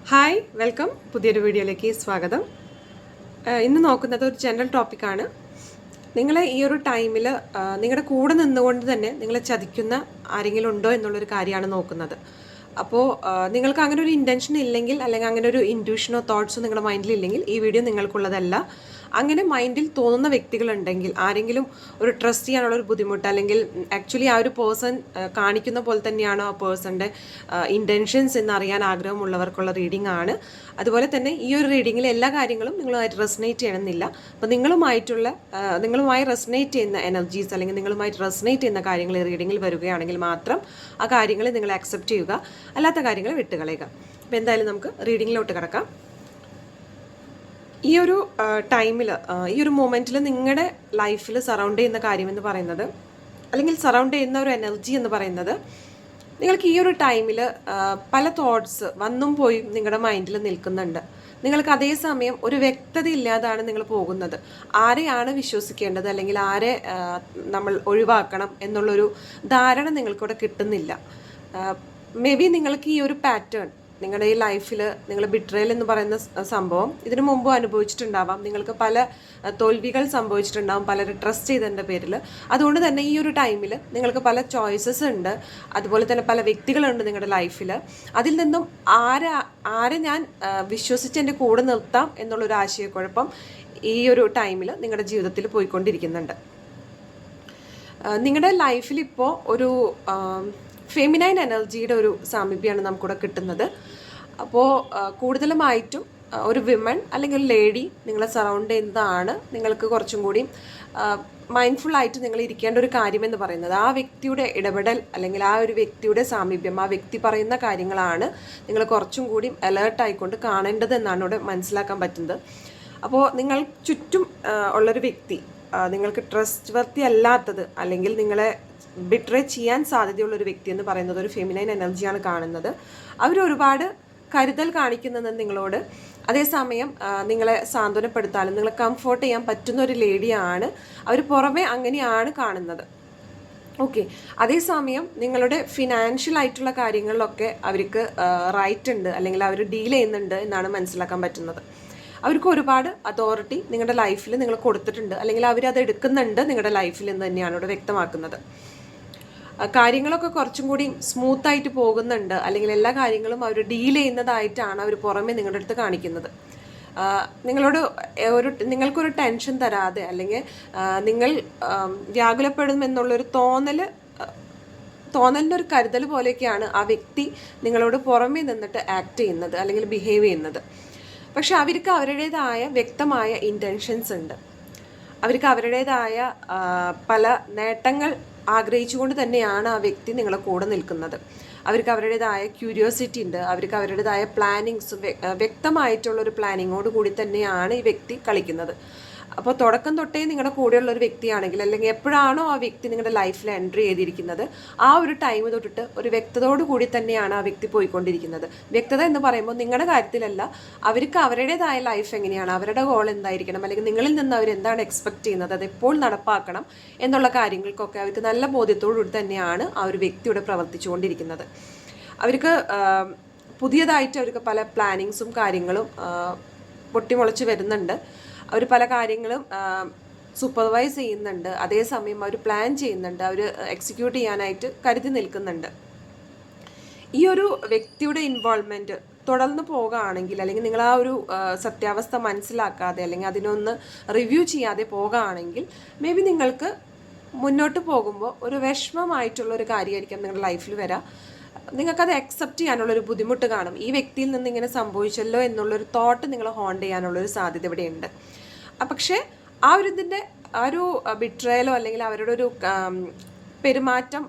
Hi welcome പുതിയൊരു വീഡിയോയിലേക്ക് സ്വാഗതം. ഇന്ന് നോക്കുന്നത് ഒരു ജനറൽ ടോപ്പിക്കാണ്. നിങ്ങൾ ഈ ഒരു ടൈമിൽ നിങ്ങളുടെ കൂടെ നിന്നുകൊണ്ട് തന്നെ നിങ്ങളെ ചതിക്കുന്ന ആരെങ്കിലും ഉണ്ടോ എന്നുള്ളൊരു കാര്യമാണ് നോക്കുന്നത്. അപ്പോൾ നിങ്ങൾക്ക് അങ്ങനെ ഒരു ഇൻറ്റൻഷൻ ഇല്ലെങ്കിൽ, അല്ലെങ്കിൽ അങ്ങനെ ഒരു ഇൻറ്റ്യൂഷനോ തോട്ട്സോ നിങ്ങളുടെ മൈൻഡിൽ ഇല്ലെങ്കിൽ ഈ വീഡിയോ നിങ്ങൾക്കുള്ളതല്ല. അങ്ങനെ മൈൻഡിൽ തോന്നുന്ന വ്യക്തികളുണ്ടെങ്കിൽ, ആരെങ്കിലും ഒരു ട്രസ്റ്റ് ചെയ്യാനുള്ള ഒരു ബുദ്ധിമുട്ട്, അല്ലെങ്കിൽ ആക്ച്വലി ആ ഒരു പേഴ്സൺ കാണിക്കുന്ന പോലെ തന്നെയാണോ ആ പേഴ്സണിൻ്റെ ഇൻറ്റൻഷൻസ് എന്നറിയാൻ ആഗ്രഹമുള്ളവർക്കുള്ള റീഡിംഗ് ആണ്. അതുപോലെ തന്നെ ഈ ഒരു റീഡിങ്ങിൽ എല്ലാ കാര്യങ്ങളും നിങ്ങളുമായിട്ട് റെസനേറ്റ് ചെയ്യണമെന്നില്ല. അപ്പോൾ നിങ്ങളുമായി റെസനേറ്റ് ചെയ്യുന്ന എനർജീസ്, അല്ലെങ്കിൽ നിങ്ങളുമായിട്ട് റെസനേറ്റ് ചെയ്യുന്ന കാര്യങ്ങൾ ഈ റീഡിങ്ങിൽ വരികയാണെങ്കിൽ മാത്രം ആ കാര്യങ്ങൾ നിങ്ങൾ അക്സെപ്റ്റ് ചെയ്യുക, അല്ലാത്ത കാര്യങ്ങൾ വിട്ടുകളയുക. അപ്പോൾ എന്തായാലും നമുക്ക് റീഡിങ്ങിലോട്ട് കിടക്കാം. ഈ ഒരു ടൈമിൽ, ഈ ഒരു മൊമെൻറ്റിൽ നിങ്ങളുടെ ലൈഫിൽ സറൗണ്ട് ചെയ്യുന്ന കാര്യമെന്ന് പറയുന്നത്, അല്ലെങ്കിൽ സറൗണ്ട് ചെയ്യുന്ന ഒരു എനർജി എന്ന് പറയുന്നത്, നിങ്ങൾക്ക് ഈ ഒരു ടൈമിൽ പല തോട്ട്സ് വന്നും പോയും നിങ്ങളുടെ മൈൻഡിൽ നിൽക്കുന്നുണ്ട്. നിങ്ങൾക്ക് അതേസമയം ഒരു വ്യക്തത ഇല്ലാതാണ് നിങ്ങൾ പോകുന്നത്. ആരെയാണ് വിശ്വസിക്കേണ്ടത്, അല്ലെങ്കിൽ ആരെ നമ്മൾ ഒഴിവാക്കണം എന്നുള്ളൊരു ധാരണ നിങ്ങൾക്കിവിടെ കിട്ടുന്നില്ല. മേ ബി നിങ്ങൾക്ക് ഈ ഒരു പാറ്റേൺ നിങ്ങളുടെ ഈ ലൈഫിൽ, നിങ്ങൾ ബിട്രയൽ എന്ന് പറയുന്ന സംഭവം ഇതിനു മുമ്പ് അനുഭവിച്ചിട്ടുണ്ടാവാം. നിങ്ങൾക്ക് പല തോൽവികൾ സംഭവിച്ചിട്ടുണ്ടാവും പലരെ ട്രസ്റ്റ് ചെയ്തതിൻ്റെ പേരിൽ. അതുകൊണ്ട് തന്നെ ഈ ഒരു ടൈമിൽ നിങ്ങൾക്ക് പല ചോയ്സസ് ഉണ്ട്, അതുപോലെ തന്നെ പല വ്യക്തികളുണ്ട് നിങ്ങളുടെ ലൈഫിൽ. അതിൽ നിന്നും ആരെ ഞാൻ വിശ്വസിച്ച് എൻ്റെ കൂടെ നിർത്താം എന്നുള്ളൊരു ആശയക്കുഴപ്പം ഈ ഒരു ടൈമിൽ നിങ്ങളുടെ ജീവിതത്തിൽ പോയിക്കൊണ്ടിരിക്കുന്നുണ്ട്. നിങ്ങളുടെ ലൈഫിൽ ഇപ്പോൾ ഒരു ഫെമിനൈൻ എനർജിയുടെ ഒരു സാമീപ്യമാണ് നമുക്കിവിടെ കിട്ടുന്നത്. അപ്പോൾ കൂടുതലുമായിട്ടും ഒരു വിമൺ അല്ലെങ്കിൽ ഒരു ലേഡി നിങ്ങളെ സറൗണ്ട് ചെയ്യുന്നതാണ് നിങ്ങൾക്ക് കുറച്ചും കൂടി മൈൻഡ്ഫുള്ളായിട്ട് നിങ്ങൾ ഇരിക്കേണ്ട ഒരു കാര്യമെന്ന് പറയുന്നത്. ആ വ്യക്തിയുടെ ഇടപെടൽ, അല്ലെങ്കിൽ ആ ഒരു വ്യക്തിയുടെ സാമീപ്യം, ആ വ്യക്തി പറയുന്ന കാര്യങ്ങളാണ് നിങ്ങൾ കുറച്ചും കൂടി അലേർട്ടായിക്കൊണ്ട് കാണേണ്ടത് എന്നാണ് ഇവിടെ മനസ്സിലാക്കാൻ പറ്റുന്നത്. അപ്പോൾ നിങ്ങൾ ചുറ്റും ഉള്ളൊരു വ്യക്തി നിങ്ങൾക്ക് ട്രസ്റ്റ് വർത്തി അല്ലാത്തത്, അല്ലെങ്കിൽ നിങ്ങളെ ബിട്രേ ചെയ്യാൻ സാധ്യതയുള്ളൊരു വ്യക്തി എന്ന് പറയുന്നത് ഒരു ഫെമിനൈൻ എനർജിയാണ് കാണുന്നത്. അവരൊരുപാട് കരുതൽ കാണിക്കുന്നത് നിങ്ങളോട്, അതേസമയം നിങ്ങളെ സാന്ത്വനപ്പെടുത്താനും നിങ്ങളെ കംഫോർട്ട് ചെയ്യാൻ പറ്റുന്ന ഒരു ലേഡിയാണ്. അവർ പുറമെ അങ്ങനെയാണ് കാണുന്നത്. ഓക്കെ. അതേസമയം നിങ്ങളുടെ ഫിനാൻഷ്യൽ ആയിട്ടുള്ള കാര്യങ്ങളിലൊക്കെ അവർക്ക് റൈറ്റ് ഉണ്ട്, അല്ലെങ്കിൽ അവർ ഡീൽ ചെയ്യുന്നുണ്ട് എന്നാണ് മനസ്സിലാക്കാൻ പറ്റുന്നത്. അവർക്ക് ഒരുപാട് അതോറിറ്റി നിങ്ങളുടെ ലൈഫിൽ നിങ്ങൾ കൊടുത്തിട്ടുണ്ട്, അല്ലെങ്കിൽ അവരത് എടുക്കുന്നുണ്ട് നിങ്ങളുടെ ലൈഫിൽ എന്ന് തന്നെയാണ് ഇവിടെ വ്യക്തമാക്കുന്നത്. കാര്യങ്ങളൊക്കെ കുറച്ചും കൂടി സ്മൂത്തായിട്ട് പോകുന്നുണ്ട്, അല്ലെങ്കിൽ എല്ലാ കാര്യങ്ങളും അവർ ഡീൽ ചെയ്യുന്നതായിട്ടാണ് അവർ പുറമെ നിങ്ങളുടെ അടുത്ത് കാണിക്കുന്നത്. നിങ്ങൾക്കൊരു ടെൻഷൻ തരാതെ, അല്ലെങ്കിൽ നിങ്ങൾ വ്യാകുലപ്പെടുമെന്നുള്ളൊരു തോന്നലിൻ്റെ ഒരു കരുതൽ പോലെയൊക്കെയാണ് ആ വ്യക്തി നിങ്ങളോട് പുറമേ നിന്നിട്ട് ആക്ട് ചെയ്യുന്നത്, അല്ലെങ്കിൽ ബിഹേവ് ചെയ്യുന്നത്. പക്ഷെ അവർക്ക് അവരുടേതായ വ്യക്തമായ ഇൻറ്റൻഷൻസ് ഉണ്ട്. അവർക്ക് അവരുടേതായ പല നേട്ടങ്ങൾ ആഗ്രഹിച്ചുകൊണ്ട് തന്നെയാണ് ആ വ്യക്തി നിങ്ങളെ കൂടെ നിൽക്കുന്നത്. അവർക്ക് അവരുടേതായ ക്യൂരിയോസിറ്റി ഉണ്ട്, അവർക്ക് അവരുടേതായ പ്ലാനിങ്സും, വ്യക്തമായിട്ടുള്ളൊരു പ്ലാനിങ്ങോട് കൂടി തന്നെയാണ് ഈ വ്യക്തി കളിക്കുന്നത്. അപ്പോൾ തുടക്കം തൊട്ടേ നിങ്ങളുടെ കൂടെയുള്ള ഒരു വ്യക്തിയാണെങ്കിൽ, അല്ലെങ്കിൽ എപ്പോഴാണോ ആ വ്യക്തി നിങ്ങളുടെ ലൈഫിൽ എൻട്രി ചെയ്തിരിക്കുന്നത്, ആ ഒരു ടൈം തൊട്ടിട്ട് ഒരു വ്യക്തതയോട് കൂടി തന്നെയാണ് ആ വ്യക്തി പോയിക്കൊണ്ടിരിക്കുന്നത്. വ്യക്തത എന്ന് പറയുമ്പോൾ നിങ്ങളുടെ കാര്യത്തിലല്ല, അവർക്ക് അവരുടേതായ ലൈഫ് എങ്ങനെയാണ്, അവരുടെ ഗോൾ എന്തായിരിക്കണം, അല്ലെങ്കിൽ നിങ്ങളിൽ നിന്ന് അവർ എന്താണ് എക്സ്പെക്ട് ചെയ്യുന്നത്, അത് എപ്പോൾ നടപ്പാക്കണം എന്നുള്ള കാര്യങ്ങൾക്കൊക്കെ അവർക്ക് നല്ല ബോധ്യത്തോടുകൂടി തന്നെയാണ് ആ ഒരു വ്യക്തിയുടെ പ്രവർത്തിച്ചുകൊണ്ടിരിക്കുന്നത്. അവർക്ക് പുതിയതായിട്ട് അവർക്ക് പല പ്ലാനിങ്സും കാര്യങ്ങളും പൊട്ടിമുളച്ച് വരുന്നുണ്ട്. അവർ പല കാര്യങ്ങളും സൂപ്പർവൈസ് ചെയ്യുന്നുണ്ട്, അതേസമയം അവർ പ്ലാൻ ചെയ്യുന്നുണ്ട്, അവർ എക്സിക്യൂട്ട് ചെയ്യാനായിട്ട് കരുതി നിൽക്കുന്നുണ്ട്. ഈ ഒരു വ്യക്തിയുടെ ഇൻവോൾവ്മെൻറ്റ് തുടർന്ന് പോകുകയാണെങ്കിൽ, അല്ലെങ്കിൽ നിങ്ങൾ ആ ഒരു സത്യാവസ്ഥ മനസ്സിലാക്കാതെ, അല്ലെങ്കിൽ അതിനൊന്ന് റിവ്യൂ ചെയ്യാതെ പോകുകയാണെങ്കിൽ, മേ ബി നിങ്ങൾക്ക് മുന്നോട്ട് പോകുമ്പോൾ ഒരു വിഷമമായിട്ടുള്ളൊരു കാര്യമായിരിക്കും നിങ്ങളുടെ ലൈഫിൽ വരാം. നിങ്ങൾക്കത് അക്സെപ്റ്റ് ചെയ്യാനുള്ളൊരു ബുദ്ധിമുട്ട് കാണും. ഈ വ്യക്തിയിൽ നിന്ന് ഇങ്ങനെ സംഭവിച്ചല്ലോ എന്നുള്ളൊരു തോട്ട് നിങ്ങൾ ഹോണ്ട് ചെയ്യാനുള്ളൊരു സാധ്യത ഇവിടെയുണ്ട്. പക്ഷേ ആ ഒരു ബിട്രയലോ, അല്ലെങ്കിൽ അവരുടെ ഒരു പെരുമാറ്റം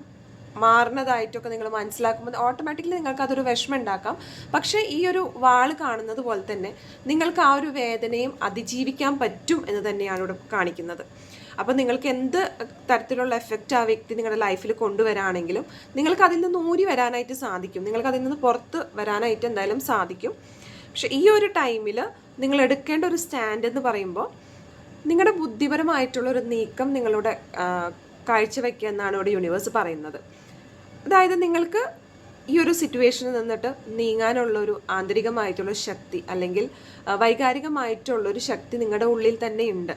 മാറുന്നതായിട്ടൊക്കെ നിങ്ങൾ മനസ്സിലാക്കുമ്പോൾ ഓട്ടോമാറ്റിക്കലി നിങ്ങൾക്ക് അതൊരു വിഷമം ഉണ്ടാക്കാം. പക്ഷേ ഈ ഒരു വാൾ കാണുന്നത് പോലെ തന്നെ നിങ്ങൾക്ക് ആ ഒരു വേദനയും അതിജീവിക്കാൻ പറ്റും എന്ന് തന്നെയാണ് ഇവിടെ കാണിക്കുന്നത്. അപ്പോൾ നിങ്ങൾക്ക് എന്ത് തരത്തിലുള്ള എഫക്റ്റ് ആ വ്യക്തി നിങ്ങളുടെ ലൈഫിൽ കൊണ്ടുവരാണെങ്കിലും നിങ്ങൾക്ക് അതിൽ നിന്ന് ഊരി വരാനായിട്ട് സാധിക്കും, നിങ്ങൾക്ക് അതിൽ നിന്ന് പുറത്ത് വരാനായിട്ട് എന്തായാലും സാധിക്കും. പക്ഷെ ഈ ഒരു ടൈമിൽ നിങ്ങൾ എടുക്കേണ്ട ഒരു സ്റ്റാൻഡ് എന്ന് പറയുമ്പോൾ, നിങ്ങളുടെ ബുദ്ധിപരമായിട്ടുള്ളൊരു നീക്കം നിങ്ങളുടെ കാഴ്ചവെക്കുക എന്നാണ് ഇവിടെ യൂണിവേഴ്സ് പറയുന്നത്. അതായത് നിങ്ങൾക്ക് ഈ ഒരു സിറ്റുവേഷനിൽ നിന്നിട്ട് നീങ്ങാനുള്ളൊരു ആന്തരികമായിട്ടുള്ള ശക്തി അല്ലെങ്കിൽ വൈകാരികമായിട്ടുള്ളൊരു ശക്തി നിങ്ങളുടെ ഉള്ളിൽ തന്നെ ഉണ്ട്.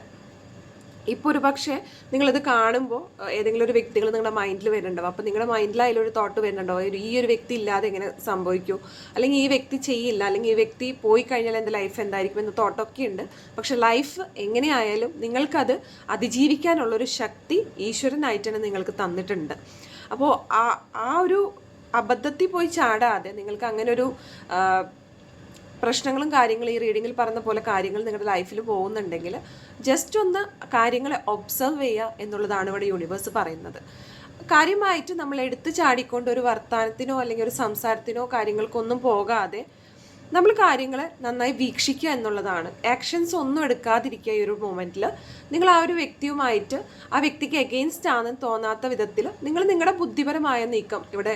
ഇപ്പോൾ ഒരു പക്ഷേ നിങ്ങളിത് കാണുമ്പോൾ ഏതെങ്കിലും ഒരു വ്യക്തികൾ നിങ്ങളുടെ മൈൻഡിൽ വരുന്നുണ്ടാവും. അപ്പോൾ നിങ്ങളുടെ മൈൻഡിൽ അതിലൊരു തോട്ട് വരുന്നുണ്ടാവും, ഈ ഒരു വ്യക്തി ഇല്ലാതെ എങ്ങനെ സംഭവിക്കൂ, അല്ലെങ്കിൽ ഈ വ്യക്തി ചെയ്യില്ല, അല്ലെങ്കിൽ ഈ വ്യക്തി പോയി കഴിഞ്ഞാൽ എൻ്റെ ലൈഫ് എന്തായിരിക്കും എന്ന തോട്ടൊക്കെ ഉണ്ട്. പക്ഷെ ലൈഫ് എങ്ങനെയായാലും നിങ്ങൾക്കത് അതിജീവിക്കാനുള്ളൊരു ശക്തി ഈശ്വരനായിട്ട് തന്നെ നിങ്ങൾക്ക് തന്നിട്ടുണ്ട്. അപ്പോൾ ആ ഒരു അബദ്ധത്തിൽ പോയി ചാടാതെ നിങ്ങൾക്ക് അങ്ങനെ ഒരു പ്രശ്നങ്ങളും കാര്യങ്ങളും ഈ റീഡിങ്ങിൽ പറഞ്ഞ പോലെ കാര്യങ്ങൾ നിങ്ങളുടെ ലൈഫിൽ പോകുന്നുണ്ടെങ്കിൽ ജസ്റ്റ് ഒന്ന് കാര്യങ്ങളെ ഒബ്സർവ് ചെയ്യുക എന്നുള്ളതാണ് ഇവിടെ യൂണിവേഴ്സ് പറയുന്നത്. കാര്യമായിട്ട് നമ്മൾ എടുത്തു ചാടിക്കൊണ്ട് ഒരു വർത്തമാനത്തിനോ അല്ലെങ്കിൽ ഒരു സംസാരത്തിനോ കാര്യങ്ങൾക്കൊന്നും പോകാതെ നമ്മൾ കാര്യങ്ങളെ നന്നായി വീക്ഷിക്കുക എന്നുള്ളതാണ്. ആക്ഷൻസ് ഒന്നും എടുക്കാതിരിക്കുക. ഈ ഒരു മൊമെൻറ്റിൽ നിങ്ങൾ ആ ഒരു വ്യക്തിയുമായിട്ട് ആ വ്യക്തിക്ക് എഗെയിൻസ്റ്റ് ആണെന്ന് തോന്നാത്ത വിധത്തിൽ നിങ്ങൾ നിങ്ങളുടെ ബുദ്ധിപരമായ നീക്കം ഇവിടെ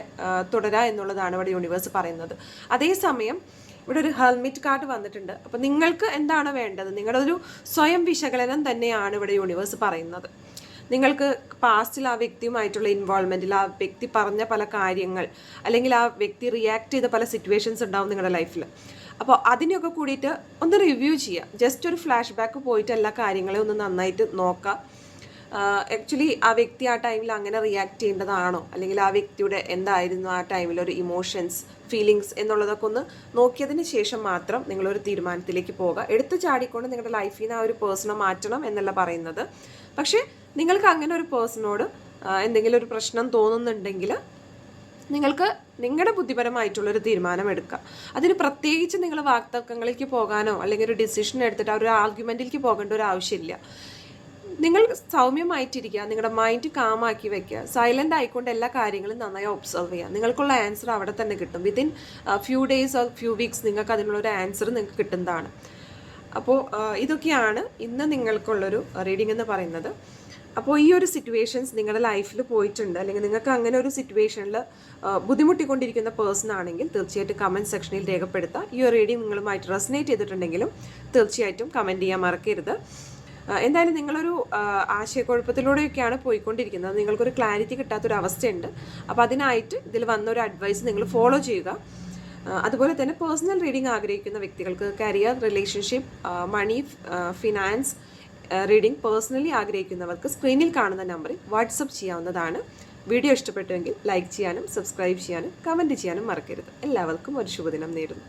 തുടരുക എന്നുള്ളതാണ് ഇവിടെ യൂണിവേഴ്സ് പറയുന്നത്. അതേസമയം ഇവിടെ ഒരു ഹെൽമെറ്റ് കാർഡ് വന്നിട്ടുണ്ട്. അപ്പോൾ നിങ്ങൾക്ക് എന്താണ് വേണ്ടത്, നിങ്ങളുടെ ഒരു സ്വയം വിശകലനം തന്നെയാണ് ഇവിടെ യൂണിവേഴ്സ് പറയുന്നത്. നിങ്ങൾക്ക് പാസ്റ്റിൽ ആ വ്യക്തിയുമായിട്ടുള്ള ഇൻവോൾവ്മെൻറ്റിൽ ആ വ്യക്തി പറഞ്ഞ പല കാര്യങ്ങൾ അല്ലെങ്കിൽ ആ വ്യക്തി റിയാക്ട് ചെയ്ത പല സിറ്റുവേഷൻസ് ഉണ്ടാവും നിങ്ങളുടെ ലൈഫിൽ. അപ്പോൾ അതിനെയൊക്കെ കൂടിയിട്ട് ഒന്ന് റിവ്യൂ ചെയ്യുക. ജസ്റ്റ് ഒരു ഫ്ലാഷ് ബാക്ക് പോയിട്ട് എല്ലാ കാര്യങ്ങളെയും ഒന്ന് നന്നായിട്ട് നോക്കുക. ആക്ച്വലി ആ വ്യക്തി ആ ടൈമിൽ അങ്ങനെ റിയാക്ട് ചെയ്യേണ്ടതാണോ, അല്ലെങ്കിൽ ആ വ്യക്തിയുടെ എന്തായിരുന്നു ആ ടൈമിൽ ഒരു ഇമോഷൻസ്, ഫീലിങ്സ് എന്നുള്ളതൊക്കെ ഒന്ന് നോക്കിയതിന് ശേഷം മാത്രം നിങ്ങളൊരു തീരുമാനത്തിലേക്ക് പോകുക. എടുത്തു ചാടിക്കൊണ്ട് നിങ്ങളുടെ ലൈഫിൽ നിന്ന് ആ ഒരു പേഴ്സണെ മാറ്റണം എന്നല്ല പറയുന്നത്. പക്ഷേ നിങ്ങൾക്ക് അങ്ങനെ ഒരു പേഴ്സണോട് എന്തെങ്കിലും ഒരു പ്രശ്നം തോന്നുന്നുണ്ടെങ്കിൽ നിങ്ങൾക്ക് നിങ്ങളുടെ ബുദ്ധിപരമായിട്ടുള്ളൊരു തീരുമാനം എടുക്കുക. അതിന് പ്രത്യേകിച്ച് നിങ്ങൾ വാക്തർക്കങ്ങളിലേക്ക് പോകാനോ അല്ലെങ്കിൽ ഒരു ഡിസിഷൻ എടുത്തിട്ട് ആ ഒരു ആർഗ്യുമെൻറ്റിലേക്ക് പോകേണ്ട ഒരു ആവശ്യമില്ല. നിങ്ങൾ സൗമ്യമായിട്ടിരിക്കുക, നിങ്ങളുടെ മൈൻഡ് കാമാക്കി വെക്കുക, സൈലൻ്റ് ആയിക്കൊണ്ട് എല്ലാ കാര്യങ്ങളും നന്നായി ഒബ്സർവ് ചെയ്യുക. നിങ്ങൾക്കുള്ള ആൻസർ അവിടെ തന്നെ കിട്ടും. Within few days or few weeks നിങ്ങൾക്ക് അതിനുള്ളൊരു ആൻസർ നിങ്ങൾക്ക് കിട്ടുന്നതാണ്. അപ്പോൾ ഇതൊക്കെയാണ് ഇന്ന് നിങ്ങൾക്കുള്ളൊരു റീഡിംഗ് എന്ന് പറയുന്നത്. അപ്പോൾ ഈ ഒരു സിറ്റുവേഷൻസ് നിങ്ങളുടെ ലൈഫിൽ പോയിട്ടുണ്ട്, അല്ലെങ്കിൽ നിങ്ങൾക്ക് അങ്ങനെ ഒരു സിറ്റുവേഷനിൽ ബുദ്ധിമുട്ടിക്കൊണ്ടിരിക്കുന്ന പേഴ്സൺ ആണെങ്കിൽ തീർച്ചയായിട്ടും കമൻറ്റ് സെക്ഷനിൽ രേഖപ്പെടുത്തുക. ഈ ഒരു റീഡിംഗ് നിങ്ങളുമായിട്ട് റെസനേറ്റ് ചെയ്തിട്ടുണ്ടെങ്കിലും തീർച്ചയായിട്ടും കമൻറ്റ് ചെയ്യാൻ മറക്കരുത്. എന്തായാലും നിങ്ങളൊരു ആശയക്കുഴപ്പത്തിലൂടെയൊക്കെയാണ് പോയിക്കൊണ്ടിരിക്കുന്നത്, നിങ്ങൾക്കൊരു ക്ലാരിറ്റി കിട്ടാത്തൊരവസ്ഥയുണ്ട്. അപ്പോൾ അതിനായിട്ട് ഇതിൽ വന്നൊരു അഡ്വൈസ് നിങ്ങൾ ഫോളോ ചെയ്യുക. അതുപോലെ തന്നെ പേഴ്സണൽ റീഡിംഗ് ആഗ്രഹിക്കുന്ന വ്യക്തികൾക്ക് കരിയർ, റിലേഷൻഷിപ്പ്, മണി, ഫിനാൻസ് റീഡിംഗ് പേഴ്സണലി ആഗ്രഹിക്കുന്നവർക്ക് സ്ക്രീനിൽ കാണുന്ന നമ്പറിൽ വാട്സപ്പ് ചെയ്യാവുന്നതാണ്. വീഡിയോ ഇഷ്ടപ്പെട്ടുവെങ്കിൽ ലൈക്ക് ചെയ്യാനും സബ്സ്ക്രൈബ് ചെയ്യാനും കമൻറ്റ് ചെയ്യാനും മറക്കരുത്. എല്ലാവർക്കും ഒരു ശുഭദിനം നേരുന്നു.